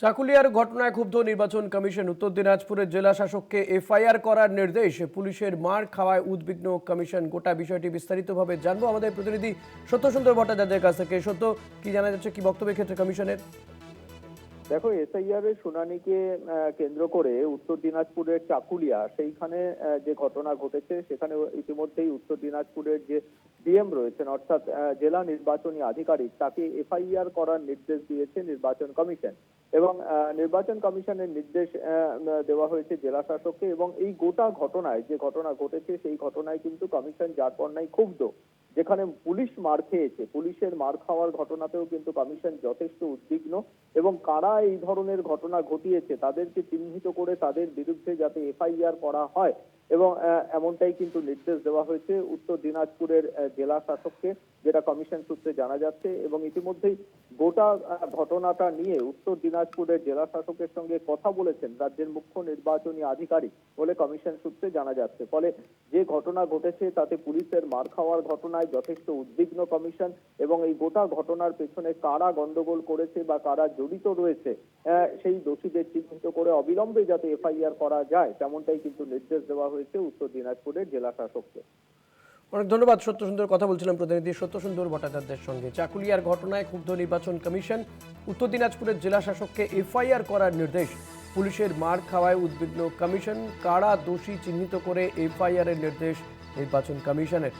চাকুলিয়ার ঘটনায় ক্ষুব্ধ নির্বাচন কমিশন। উত্তর দিনাজপুরের জেলা শাসককে এফআইআর করার নির্দেশ। পুলিশের মার খাওয়ায় উদ্বিগ্ন কমিশন। গোটা বিষয়টি বিস্তারিতভাবে জানবো আমাদের প্রতিনিধি সত্যসুন্দর ভট্টাচার্যের কাছ থেকে। সত্য, কি জানা যাচ্ছে, কি বক্তব্য ক্ষেত্রে কমিশনের? দেখো, এসআইআর এর শুনানিকে কেন্দ্র করে উত্তর দিনাজপুরের চাকুলিয়া সেইখানে যে ঘটনা ঘটেছে সেখানে ইতিমধ্যেই উত্তর দিনাজপুরের যে ডিএম রয়েছেন, অর্থাৎ জেলা নির্বাচনী আধিকারিক, তাকে এফআইআর করার নির্দেশ দিয়েছে নির্বাচন কমিশন। এবং নির্বাচন কমিশনের নির্দেশ দেওয়া হয়েছে জেলা শাসককে। এবং এই গোটা ঘটনায় যে ঘটনা ঘটেছে সেই ঘটনায় কিন্তু কমিশন যারপরনাই ক্ষুব্ধ। যেখানে পুলিশ মার খেয়েছে, পুলিশের মার খাওয়ার ঘটনাতেও কিন্তু কমিশন যথেষ্ট উদ্বিগ্ন। এবং কারা এই ধরনের ঘটনা ঘটিয়েছে তাদেরকে চিহ্নিত করে তাদের বিরুদ্ধে যাতে এফআইআর করা হয়, এবং এমনটাই কিন্তু নির্দেশ দেওয়া হয়েছে উত্তর দিনাজপুরের জেলা শাসককে, যেটা কমিশন সূত্রে জানা যাচ্ছে। এবং ইতিমধ্যেই গোটা ঘটনাটা নিয়ে উত্তর দিনাজপুরের জেলা শাসকের সঙ্গে কথা বলেছেন রাজ্যের মুখ্য নির্বাচনী আধিকারিক বলে কমিশন সূত্রে জানা যাচ্ছে। ফলে যে ঘটনা ঘটেছে তাতে পুলিশের মার খাওয়ার ঘটনায় যথেষ্ট উদ্বিগ্ন কমিশন। এবং এই গোটা ঘটনার পেছনে কারা গন্ডগোল করেছে বা কারা জড়িত রয়েছে সেই দোষীদের চিহ্নিত করে অবিলম্বে যাতে এফআইআর করা যায়, তেমনটাই কিন্তু নির্দেশ দেওয়া হয়েছে উত্তর দিনাজপুরের জেলা শাসককে। অনেক ধন্যবাদ সত্যসুন্দর। কথা বলছিলাম প্রতিনিধি সত্যসুন্দর ভট্টাচার্যের সঙ্গে। চাকুলিয়ার ঘটনায় ক্ষুব্ধ নির্বাচন কমিশন। উত্তর দিনাজপুরের জেলা শাসককে এফআইআর করার নির্দেশ। পুলিশের মার খাওয়ায় উদ্বিগ্ন কমিশন। কারা দোষী চিহ্নিত করে এফআইআর এর নির্দেশ নির্বাচন কমিশনের।